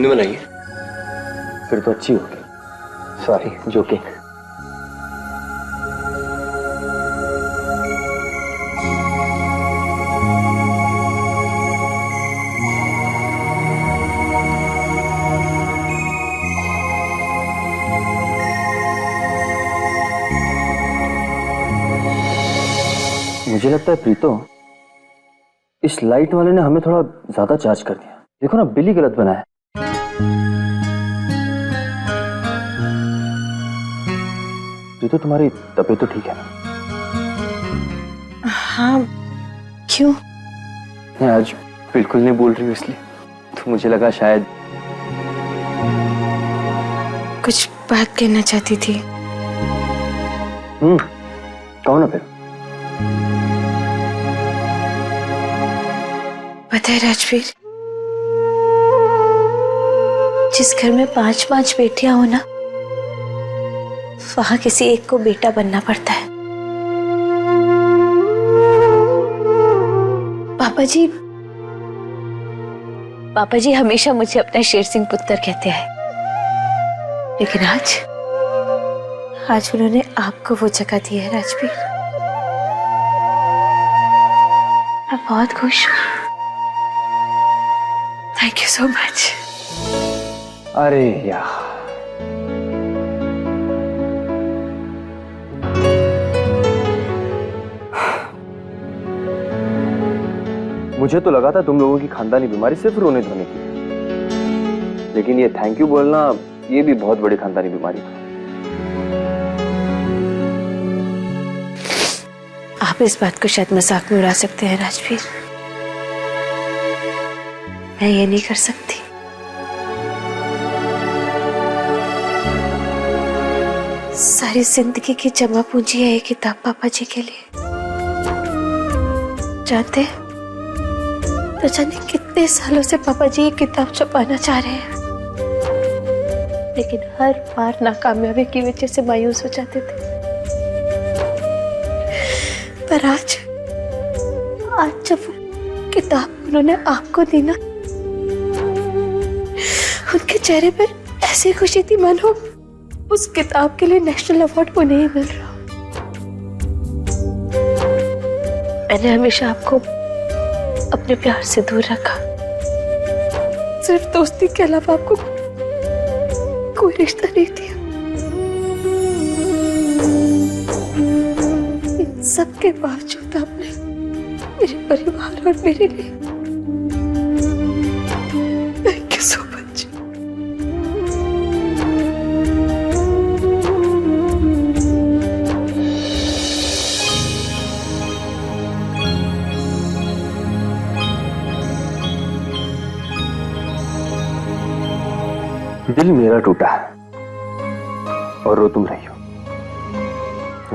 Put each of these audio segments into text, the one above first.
आपने बनाई है? फिर तो अच्छी होगी। Sorry, joking. मुझे लगता है प्रीतो, इस लाइट वाले ने हमें थोड़ा ज्यादा चार्ज कर दिया। देखो ना, बिल ही गलत बना है। प्रीतो, तुम्हारी तबीयत तो ठीक है ना? हाँ, क्यों? मैं आज बिल्कुल नहीं बोल रही हूँ इसलिए तो मुझे लगा शायद कुछ बात कहना चाहती थी। कहो ना फिर। पता है राजवीर, जिस घर में 5-5 बेटियां हो ना, वहां किसी एक को बेटा बनना पड़ता है। पापा जी हमेशा मुझे अपना शेर सिंह पुत्र कहते हैं, लेकिन आज उन्होंने आपको वो जगह दी है राजवीर। मैं बहुत खुश हूँ। Thank you so much. अरे यार, मुझे तो लगा था तुम लोगों की खानदानी बीमारी सिर्फ रोने धोने की है, लेकिन ये थैंक यू बोलना, ये भी बहुत बड़ी खानदानी बीमारी थी। आप इस बात को शायद मजाक में उड़ा सकते हैं राजवीर, मैं ये नहीं कर सकती। सारी जिंदगी की जमा पूंजी है ये किताब पापा जी के लिए। जानते हैं, तो जाने कितने सालों से पापा जी ये किताब छपाना चाह रहे हैं, लेकिन हर बार नाकामयाबी की वजह से मायूस हो जाते थे। पर आज जब किताब उन्होंने आपको दी ना, उनके चेहरे पर ऐसी खुशी थी मानो उस किताब के लिए नेशनल अवार्ड उन्हें ही मिल रहा। मैंने हमेशा आपको अपने प्यार से दूर रखा, सिर्फ दोस्ती के अलावा आपको कोई रिश्ता नहीं दिया। इन सब के बावजूद आपने मेरे परिवार और मेरे लिए, थैंक यू सो मच। दिल मेरा टूटा है और रो तुम रही हो।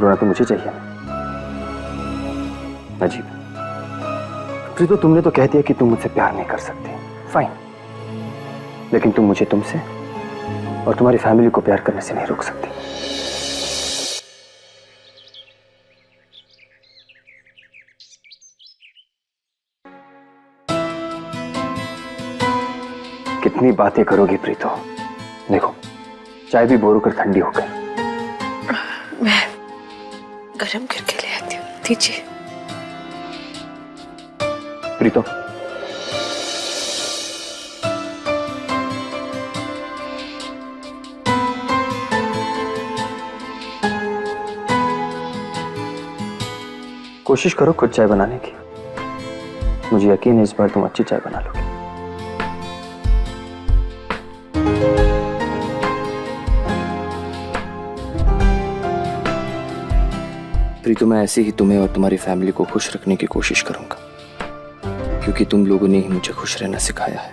रोना तो मुझे चाहिए ना। अजीब। प्रीतो, तुमने तो कह दिया कि तुम मुझसे प्यार नहीं कर सकती। फाइन, लेकिन तुम मुझे तुमसे और तुम्हारी फैमिली को प्यार करने से नहीं रोक सकती। कितनी बातें करोगी प्रीतो? देखो, चाय भी बोर होकर ठंडी हो गई। मैं गरम करके ले आती हूँ, दीजिए। प्रीतो, कोशिश करो खुद चाय बनाने की। मुझे यकीन है इस बार तुम अच्छी चाय बना लोगे। प्रीतो, मैं ऐसे ही तुम्हें और तुम्हारी फैमिली को खुश रखने की कोशिश करूंगा, क्योंकि तुम लोगों ने ही मुझे खुश रहना सिखाया है।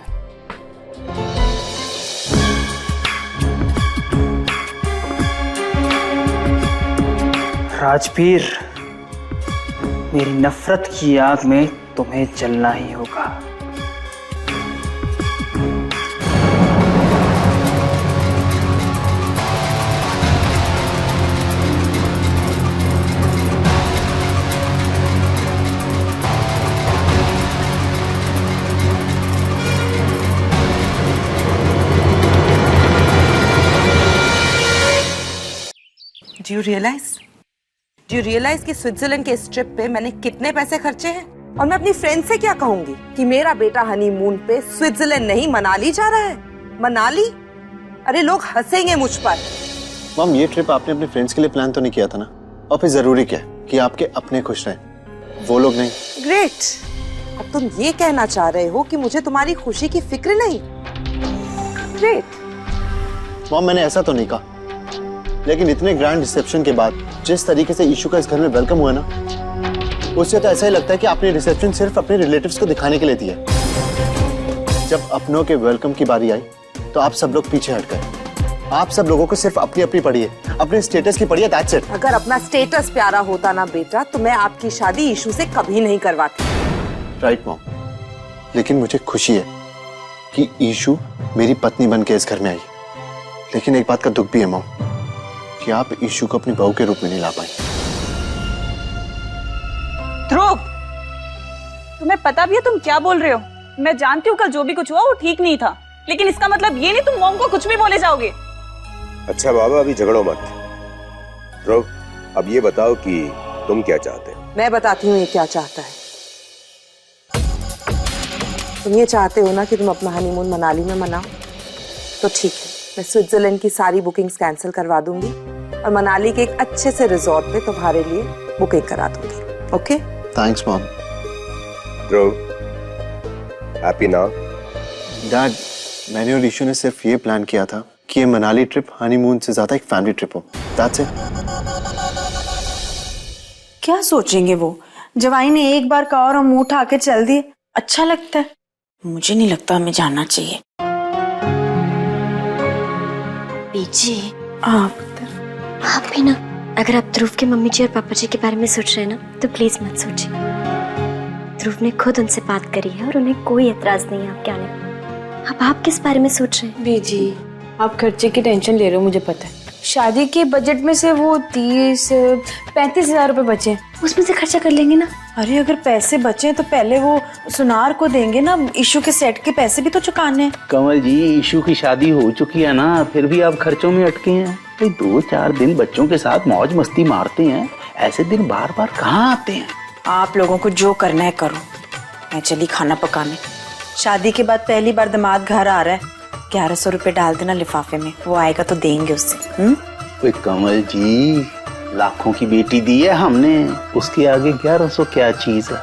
राजवीर, मेरी नफरत की आग में तुम्हें जलना ही होगा। डू यू रियलाइज कि स्विट्जरलैंड के इस ट्रिप पे मैंने कितने पैसे खर्चे हैं? और मैं अपनी फ्रेंड से क्या कहूंगी कि मेरा बेटा हनीमून पे स्विट्जरलैंड नहीं मनाली जा रहा है? मनाली? अरे लोग हंसेंगे मुझ पर। मॉम, ये ट्रिप आपने अपने फ्रेंड्स के लिए प्लान तो नहीं किया था ना? और फिर जरूरी क्या है कि आपके अपने खुश रहें, वो लोग नहीं? ग्रेट। अब तुम ये कहना चाह रहे हो कि मुझे तुम्हारी खुशी की फिक्र नहीं? ग्रेट। मॉम, मैंने ऐसा तो नहीं कहा, लेकिन इतने ग्रैंड रिसेप्शन के बाद जिस तरीके से ईशू का इस घर में वेलकम हुआ ना, उससे तो ऐसा ही लगता है कि आपने रिसेप्शन सिर्फ अपने रिलेटिव्स को दिखाने के लिए दी है। जब अपनों के वेलकम की बारी आई तो आप सब लोग पीछे हट गए। आप सब लोगों को सिर्फ अपनी अपनी पड़ी है, अपने स्टेटस की पड़ी है, दैट्स इट। अगर अपना स्टेटस प्यारा होता ना बेटा, तो मैं आपकी शादी ईशू से कभी नहीं करवाती। राइट मॉम, लेकिन मुझे खुशी है कि ईशू मेरी पत्नी बन के इस घर में आई। लेकिन एक बात का दुख भी है मॉम, कि आप ईशू को अपनी बहू के रूप में नहीं ला पाई। ध्रुव, तुम्हें पता भी है तुम क्या बोल रहे हो? मैं जानती हूँ कल जो भी कुछ हुआ वो ठीक नहीं था, लेकिन इसका मतलब ये नहीं तुम मॉम को कुछ भी बोले जाओगे। अच्छा बाबा, अभी झगड़ो मत। ध्रुव, अब ये बताओ कि तुम क्या चाहते हो? मैं बताती हूँ ये क्या चाहता है। तुम ये चाहते हो ना कि तुम अपना हनीमून मनाली में मनाओ, तो ठीक है, मैं स्विट्जरलैंड की सारी बुकिंग्स कैंसिल करवा दूंगी और मनाली के एक अच्छे से रिजॉर्ट पे तुम्हारे लिए बुकिंग करा दूंगी। Okay? Thanks mom. Dhruv, happy now? Dad, मैंने और ईशू ने सिर्फ ये प्लान किया था कि ये मनाली ट्रिप हनीमून से ज्यादा एक फैमिली ट्रिप हो, दैट्स इट। क्या सोचेंगे वो? जवाई ने एक बार कहा और हम मुंह उठा के चल दिए। अच्छा लगता है? मुझे नहीं लगता हमें जाना चाहिए। बीजी, आप भी ना, अगर आप ध्रुव के मम्मी जी और पापा जी के बारे में सोच रहे हैं ना, तो प्लीज मत सोचिए। ध्रुव ने खुद उनसे बात करी है और उन्हें कोई एतराज नहीं है आपके आने पर। अब आप किस बारे में सोच रहे हैं? बीजी, आप खर्चे की टेंशन ले रहे हो, मुझे पता है। शादी के बजट में से वो 30-35 हजार रुपए बचे, उसमें से खर्चा कर लेंगे ना। अरे अगर पैसे बचे तो पहले वो सुनार को देंगे ना, इशू के सेट के पैसे भी तो चुकाने हैं। कमल जी, इशू की शादी हो चुकी है ना, फिर भी आप खर्चों में अटके हैं। 2-4 दिन बच्चों के साथ मौज मस्ती मारते हैं, ऐसे दिन बार बार कहाँ आते हैं? आप लोगों को जो करना है करो, मैं चली खाना पकाने। शादी के बाद पहली बार दामाद घर आ रहा है, 1100 रुपए डाल देना लिफाफे में, वो आएगा तो देंगे उससे। कमल जी, लाखों की बेटी दी है हमने, उसके आगे 1100 क्या चीज है?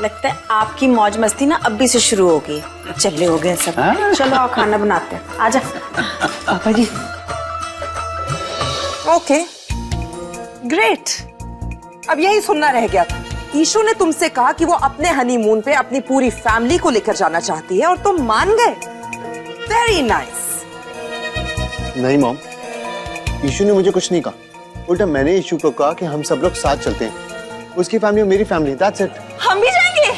लगता है आपकी मौज मस्ती ना अभी से शुरू हो गई। चले हो गए सब। चलो आओ खाना बनाते हैं, आजा। पापा जी। Okay, great. अब यही सुनना रह गया था। ईशू ने तुमसे कहा कि वो अपने हनीमून पे अपनी पूरी फैमिली को लेकर जाना चाहती है और तुम मान गए। Very nice. नहीं मॉम, ईशू ने मुझे कुछ नहीं कहा, उल्टा मैंने ईशू को कहा कि हम सब लोग साथ चलते हैं। उसकी फैमिली और मेरी फैमिली, दैट्स इट। हम भी जाएंगे?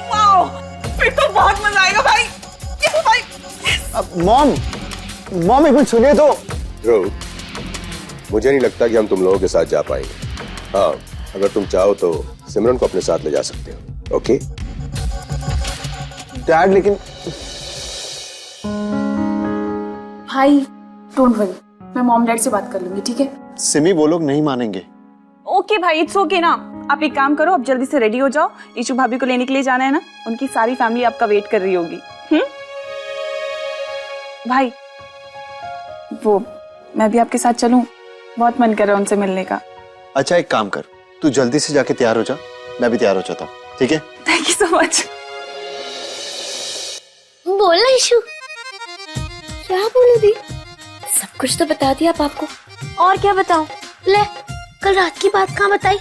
वाओ, फिर तो बहुत मजा आएगा भाई। अब मॉम एक मिनट सुनिए तो। ध्रुव, मुझे नहीं लगता कि हम तुम लोगों के साथ जा पाएंगे। हाँ, अगर तुम चाहो तो सिमरन को अपने साथ ले जा सकते हो। ओके डैड, लेकिन भाई डोंट वरी, मैं मॉम डैड से बात कर लूंगी, ठीक है? सिमी, वो लोग नहीं मानेंगे। ओके भाई, इट्स ओके ना। आप एक काम करो, अब जल्दी से रेडी हो जाओ। ईशू भाभी को लेने के लिए जाना है ना, उनकी सारी फैमिली आपका वेट कर रही होगी। भाई, वो मैं भी आपके साथ चलूं? बहुत मन कर रहा है उनसे मिलने का। अच्छा एक काम कर, तू जल्दी से जाके तैयार हो जा, मैं भी तैयार हो जाता हूँ, ठीक है? Thank you so much. बोलना ईशू। क्या बोलूं दी? सब कुछ तो बता दिया पापा को। और क्या बताऊं? ले, कल रात की बात कहाँ बताई?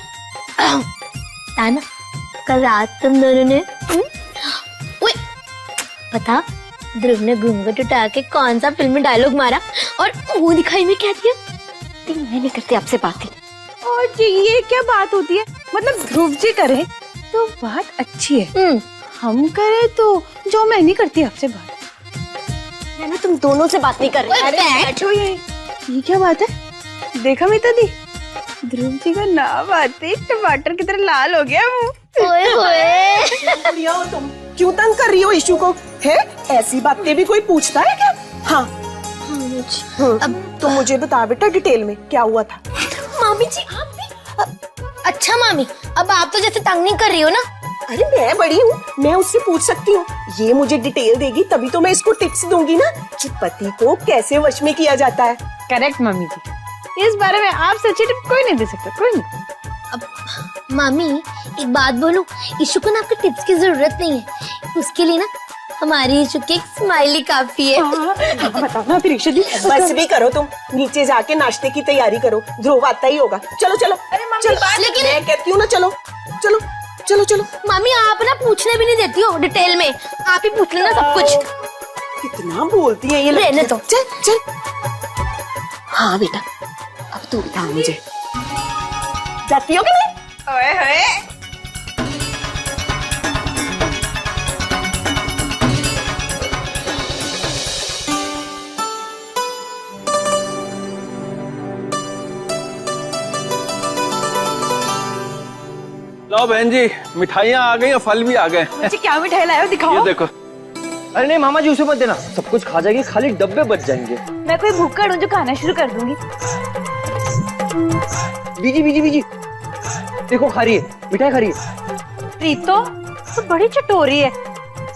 ताना, कल रात तुम दोनों ने पता ध्रुव ने घूंघट उठा के कौन सा फिल्म में डायलॉग मारा और मुंह दिखाई में क्या दिया? मैं नहीं करती आपसे बातें। और जी ये क्या बात होती है? मतलब ध्रुव जी करे तो बात अच्छी है, हम करे तो जो मैं नहीं करती आपसे बात। ना तुम दोनों से बात नहीं कर रही। अरे बैठो, ये क्या बात है? देखा मीता दी, ध्रुव जी का नाम आते टमाटर की तरह लाल हो गया मुंह। ओए ओए, तुम क्यों तंग कर रही हो ईशू को? है ऐसी बातें भी कोई पूछता है क्या? हाँ, अब तो मुझे बता बेटा डिटेल में क्या हुआ था। मामी जी आप भी? अच्छा मामी, अब आप तो जैसे तंग नहीं कर रही हो ना? अरे मैं बड़ी हूँ, मैं उससे पूछ सकती हूँ। ये मुझे डिटेल देगी तभी तो मैं इसको टिप्स दूंगी ना कि पति को कैसे वश में किया जाता है। करेक्ट मम्मी जी, इस बारे में आपसे अच्छी टिप कोई नहीं दे सकता, कोई नहीं। अब मामी एक बात बोलूं, ईशु को ना आपके टिप्स की जरूरत नहीं है, उसके लिए ना हमारी ईशु की एक स्माइली काफी है। बताओ ना फिर ईशु जी। बस भी करो तुम, नीचे जाके नाश्ते की तैयारी करो, ध्रुव आता ही होगा। चलो चलो। अरे मम्मी लेकिन मैं कहती हूँ ना, चलो चलो चलो चलो। मामी आप ना पूछने भी नहीं देती हो डिटेल में, आप ही पूछ लेना सब कुछ। कितना बोलती है ये। रहने दो। चल चल। हाँ बेटा, अब तू बता मुझे, जाती हो कि नहीं? ओए होए। लो बहन जी, मिठाइयाँ आ गई और फल भी आ गए। मुझे क्या मिठाई लाए हो, दिखाओ। ये देखो। अरे नहीं मामा जी, उसे मत देना, सब कुछ खा जाएगी, खाली डब्बे बच जाएंगे। मैं कोई भूखड़ हूँ जो खाना शुरू कर दूंगी। बीजी बीजी बीजी, देखो खा रही है, मिठाई खा रही है। प्रीतो तो बड़ी चटोरी है,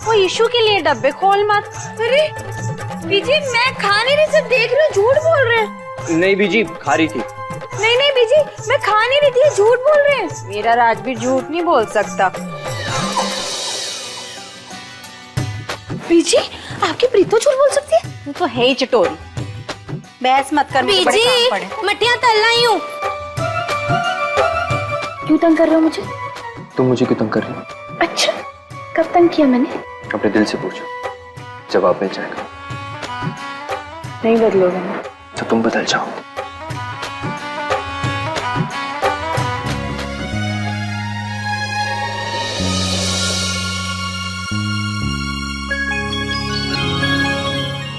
वो ईशु के लिए डब्बे खोल मत। अरे बीजी मैं खा नहीं रही, सिर्फ देख रही हूँ, झूठ बोल रहे हैं। नहीं बीजी, खा रही थी। नहीं नहीं बीजी, मैं खा नहीं रही थी, झूठ बोल रहे हैं। मेरा राजवीर झूठ नहीं बोल सकता। बीजी आपकी प्रीतो झूठ बोल सकती है? वो तो है ही चटोरी। बहस मत कर, मुझे बड़े काम पड़े। मटिया तल रही हूँ। क्यों तंग कर रहे हो मुझे? तुम मुझे क्यों तंग कर रही हो? अच्छा, कब तंग किया मैंने? अपने दिल से पूछो, जवाब मिल जाएगा। नहीं बदलोगे ना तो तुम बदल जाओ।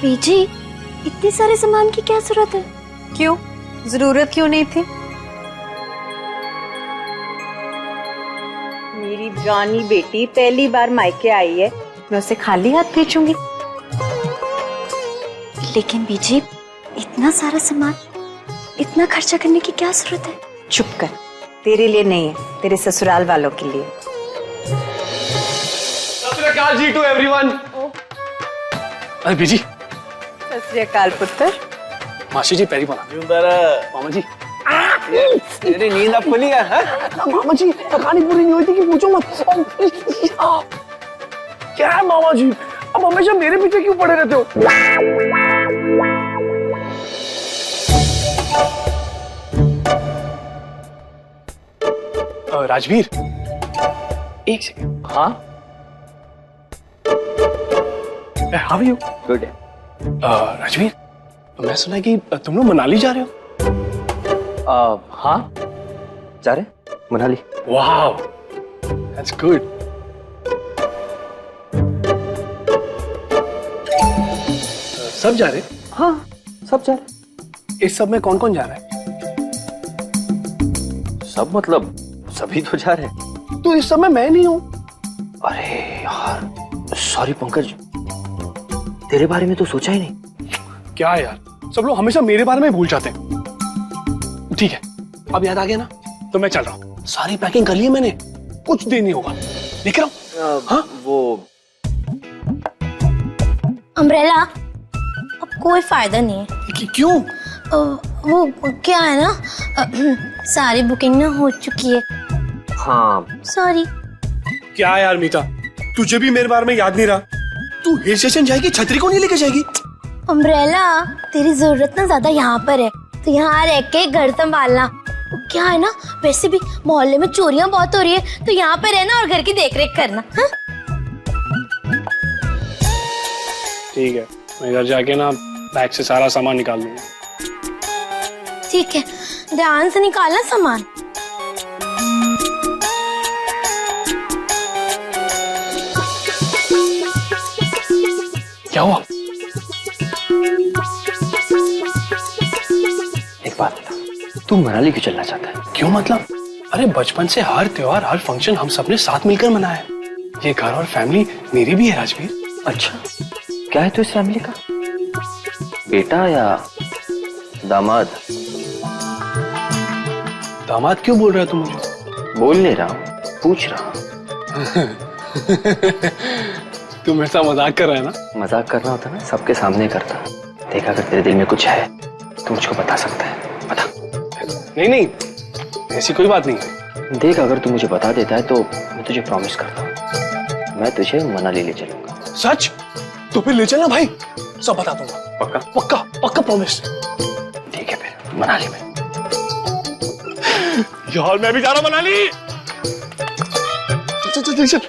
बीजी इतने सारे सामान की क्या जरूरत है? क्यों, जरूरत क्यों नहीं थी? मेरी जानी बेटी पहली बार मायके आई है, मैं उसे खाली हाथ भेजूंगी? लेकिन बीजी इतना सारा सामान, इतना खर्चा करने की क्या जरूरत है? चुप कर, तेरे लिए नहीं है, तेरे ससुराल वालों के लिए। सत श्री अकाल जी टू एवरीवन। अरे बीजी। सत श्री अकाल पुत्र। मासी जी पैरी बना। मामा जी। तेरी नींद अब खुली है? मामा जी थकानी पूरी नहीं हुई थी कि पूछो मत। क्या है मामा जी, अब हमेशा मेरे पीछे क्यों पड़े रहते हो? राजवीर एक सेकंड। हाँ हाउ आर यू? गुड है। राजवीर मैं सुना कि तुम लोग मनाली जा रहे हो? हाँ जा रहे मनाली। Wow that's good. सब जा रहे? हाँ सब जा रहे। इस सब में कौन कौन जा रहा है? सब मतलब सभी तो जा रहे हैं। तो इस समय मैं नहीं हूं। अरे यार सॉरी पंकज, तेरे बारे में तो सोचा ही नहीं। क्या यार, सब लोग हमेशा मेरे बारे में भूल जाते हैं। ठीक है, अब याद आ गया ना, तो मैं चल रहा हूँ। सारी पैकिंग कर ली है मैंने, कुछ देर नहीं होगा, लेकर आओ। हाँ वो अम्ब्रेला अब कोई फायदा नहीं है। क्यों? वो क्या है ना, सारी बुकिंग ना हो चुकी है। हाँ सॉरी। क्या यार मीता, तुझे भी मेरे बारे में याद नहीं रहा? तू हिल स्टेशन जाएगी, छतरी को नहीं लेके जाएगी? अम्ब्रेला तेरी जरूरत ना ज्यादा यहाँ पर है, तो यहाँ रह के घर संभालना। क्या है ना, वैसे भी मोहल्ले में चोरियां बहुत हो रही है, तो यहाँ पे रहना और घर की देखरेख करना। हाँ? ठीक है, मैं घर जाके ना बैग से सारा सामान निकाल लूंगा। ठीक है, ध्यान से निकालना सामान। क्या हुआ? एक बात, तू मनाली क्यों चलना चाहता है? क्यों मतलब? अरे बचपन से हर त्योहार हर फंक्शन हम सबने साथ मिलकर मनाया है। ये घर और फैमिली मेरी भी है राजवीर। अच्छा क्या है तू इस फैमिली का, बेटा या दामाद? दामाद क्यों बोल रहा है तू मुझे? बोल नहीं रहा हूँ, पूछ रहा हूँ। तू मेरे साथ मजाक कर रहा है ना? मजाक करना होता ना सबके सामने करता। देखा अगर तेरे दिल में कुछ है तो मुझको बता सकता है, बता। नहीं नहीं, ऐसी कोई बात नहीं है। देख अगर तू मुझे बता देता है तो मैं तुझे प्रॉमिस करता हूँ, मैं तुझे मनाली ले चलूंगा। सच? तो फिर ले चलना भाई, सब बता दूंगा। पक्का? पक्का पक्का प्रॉमिस। ठीक है फिर मनाली में। यार मैं भी जा रहा हूँ मनाली। चल चल चल चल।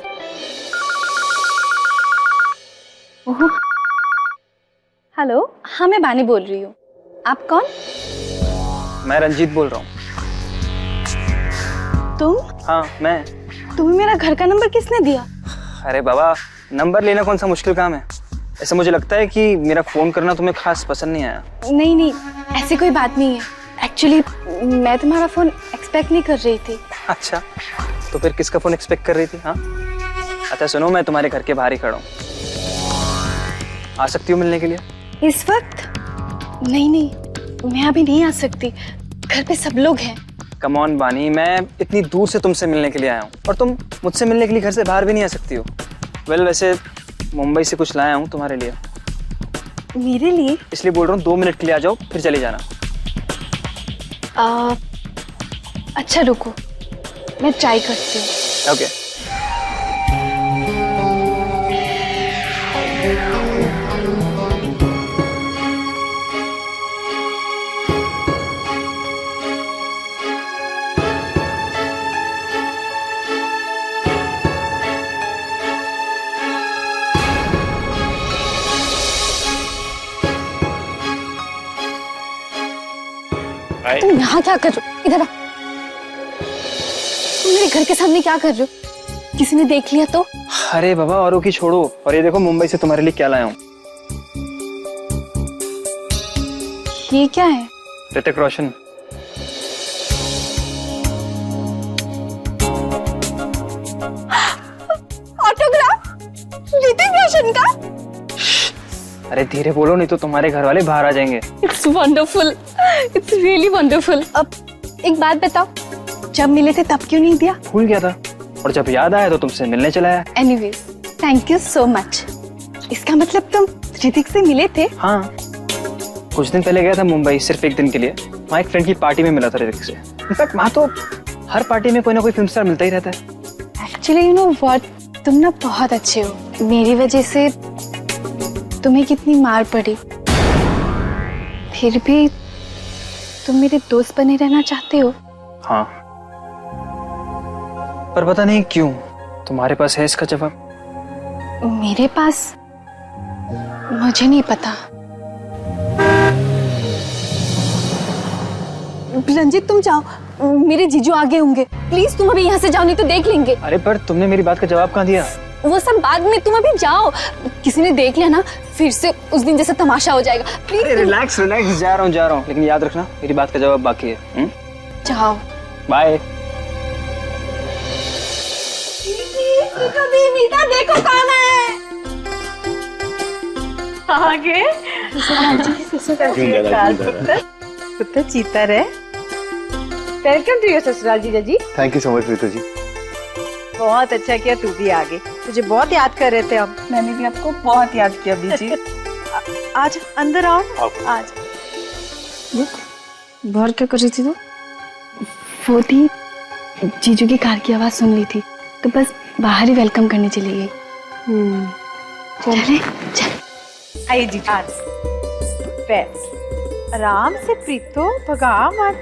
हेलो, हाँ मैं बानी बोल रही हूँ। आप कौन? मैं रंजीत बोल रहा हूँ। तुम? हाँ मैं। तुम्हें मेरा घर का नंबर किसने दिया? अरे बाबा, नंबर लेना कौन सा मुश्किल काम है। ऐसा मुझे लगता है कि मेरा फोन करना तुम्हें खास पसंद नहीं आया। नहीं नहीं, ऐसी कोई बात नहीं है। एक्चुअली मैं तुम्हारा फोन एक्सपेक्ट नहीं कर रही थी। अच्छा, तो फिर किसका फोन एक्सपेक्ट कर रही थी? हाँ अच्छा सुनो, मैं तुम्हारे घर के बाहर ही खड़ा हूँ, आ सकती हूँ मिलने के लिए? इस वक्त? नहीं नहीं, मैं अभी नहीं आ सकती, घर पे सब लोग हैं। कम ऑन बानी, मैं इतनी दूर से तुमसे मिलने के लिए आया हूँ और तुम मुझसे मिलने के लिए घर से बाहर भी नहीं आ सकती हो। वेल वैसे मुंबई से कुछ लाया हूँ तुम्हारे लिए। मेरे लिए? इसलिए बोल रहा हूँ 2 मिनट के लिए आ जाओ, फिर चली जाना। अच्छा रुको, मैं ट्राई करती हूँ। ओके। तुम यहाँ क्या कर रहे हो? इधर आ। तुम मेरे घर के सामने क्या कर रहे हो? किसी ने देख लिया तो? अरे बाबा, औरों की छोड़ो, और ये देखो मुंबई से तुम्हारे लिए क्या लाया हूँ। ये क्या है? ऋतिक रोशन। ऑटोग्राफ ऋतिक रोशन का? अरे धीरे बोलो, नहीं तो तुम्हारे घर वाले बाहर आ जाएंगे। It's wonderful, it's really wonderful. अब एक बात बताओ, जब मिले थे तब क्यों नहीं दिया? भूल गया था, और जब याद आया तो तुमसे मिलने चला आया। Anyways, thank you so much. इसका मतलब तुम ऋतिक से मिले थे? हाँ, कुछ दिन पहले गया था मुंबई, सिर्फ 1 दिन के लिए। वहाँ एक फ्रेंड की पार्टी में मिला था ऋतिक से। इनफैक्ट वहाँ तो हर पार्टी में कोई ना कोई फिल्म स्टार मिलता ही रहता है। एक्चुअली यू नो व्हाट, तुम ना बहुत अच्छे हो। मेरी वजह से तुम्हें कितनी मार पड़ी, फिर भी तुम मेरे दोस्त बने रहना चाहते हो। हाँ, पर पता नहीं क्यों तुम्हारे पास है इसका जवाब। मेरे पास? मुझे नहीं पता। रंजीत तुम जाओ, मेरे जीजू आगे होंगे। प्लीज तुम अभी यहाँ से जाओ, नहीं तो देख लेंगे। अरे पर तुमने मेरी बात का जवाब कहाँ दिया? वो सब बाद में, तुम अभी जाओ। किसी ने देख लिया ना, फिर से उस दिन जैसा तमाशा हो जाएगा। प्लीज रिलैक्स रिलैक्स, जा रहा हूँ, लेकिन याद रखना मेरी बात का जवाब बाकी है। जाओ। बाय। मीता देखो कौन है आगे। पुत्र चीता रहे। वेलकम टू योर ससुराल जीजा जी। थैंक यू सो मच ऋतु जी। बहुत अच्छा किया तू भी आ गई, तुझे बहुत याद कर रहे थे हम। मैंने भी आपको बहुत याद किया बीजी। आज अंदर आओ। आज बाहर क्या कर रही थी? वो थी, जीजू की कार की आवाज सुन ली थी, तो बस बाहर ही वेलकम करने चली गई। चले चल। आई जी आज बैठ आराम से प्रीतो, भगा मत।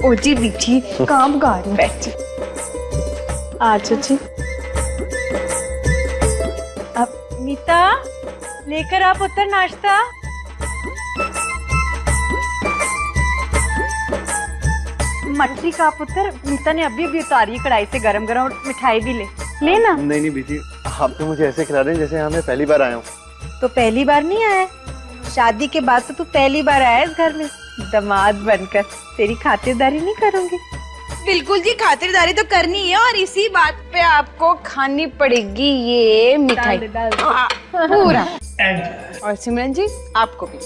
ओ जी बीठी काम गा रही। बैठ अच्छा जी। अब मीता लेकर आप उत्तर नाश्ता। मछली का पुत्र मीता ने अभी उतारी कढ़ाई से, गरम गरम मिठाई भी लेना। नहीं बीजी, आप तो मुझे ऐसे खिला रहे हैं जैसे मैं पहली बार आया हूँ। तो पहली बार नहीं आया, शादी के बाद तो तू पहली बार आया इस घर में दामाद बनकर। तेरी खातिरदारी नहीं करूंगी? बिल्कुल जी, खातिरदारी तो करनी है, और इसी बात पे आपको खानी पड़ेगी ये मिठाई पूरा। और सिमरन जी आपको भी।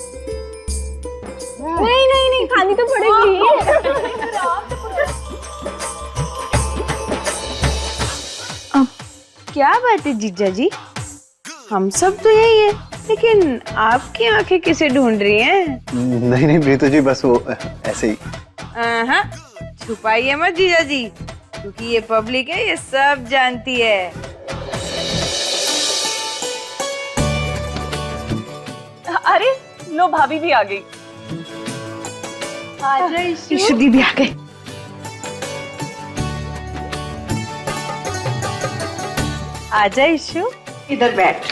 नहीं नहीं नहीं, खानी तो पड़ेगी। क्या बात है जीजा जी, हम सब तो यही है, लेकिन आपकी आंखें किसे ढूंढ रही हैं? नहीं नहीं प्रीतो जी, बस वो ऐसे ही। हाँ, छुपाइए मत जीजा जी, क्योंकि ये पब्लिक है, ये सब जानती है। अरे लो, भाभी भी आ गई। आजा ईशु दी भी आ गई। आजा ईशु, इधर बैठ।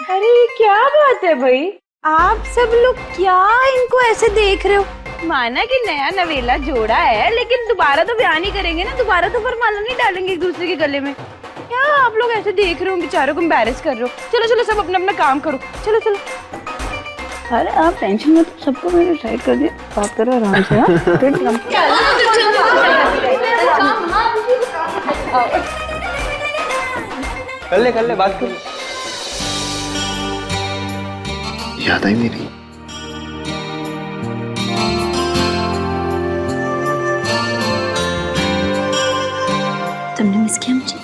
अरे ये क्या बात है भाई, आप सब लोग क्या इनको ऐसे देख रहे हो? माना कि नया नवेला जोड़ा है, लेकिन दोबारा तो ब्याह नहीं करेंगे ना, दोबारा तो वरमाला नहीं डालेंगे एक दूसरे के गले में। क्या आप लोग ऐसे देख रहे हो, बेचारों को एम्बैरेस कर रहे हो? चलो चलो सब अपना अपना काम करो, चलो चलो। अरे आप टेंशन मत, सबको मैंने साइड कर दिया, बात करो आराम से। कर ले बात कर। याद आई मेरी? तुमने मिस किया मुझे?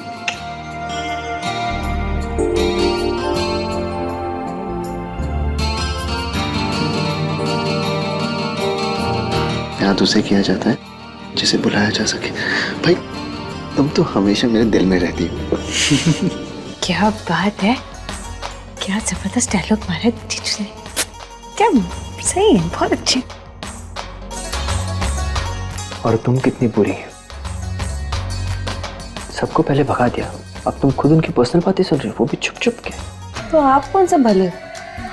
याद उसे किया जाता है जिसे बुलाया जा सके। भाई तुम तो हमेशा मेरे दिल में रहती हो। क्या बात है, क्या जबरदस्त डायलॉग मारा जीजू ने, क्या सही है, बहुत अच्छी। और तुम कितनी बुरी है, सबको पहले भगा दिया, अब तुम खुद उनकी पर्सनल बातें सुन रही हो, वो भी छुप छुप के। तो आप कौन सा भले,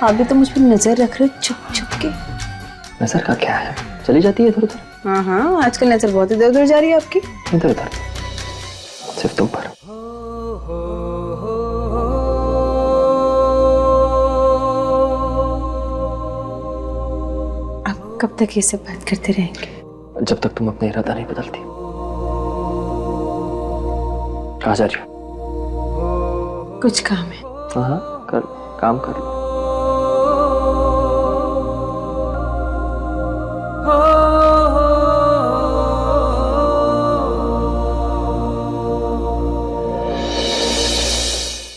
आप भी तो मुझ पर नजर रख रहे हो छुप छुप के। नजर का क्या है, चली जाती है इधर उधर। हाँ, आजकल नजर बहुत इधर उधर जा रही है आपकी। इधर उधर, सिर्फ तुम पर। अब कब तक ये सब बात करते रहेंगे? जब तक तुम अपना इरादा नहीं बदलती। कहाँ जा रही हो? कुछ काम है। हाँ, कर काम कर लो।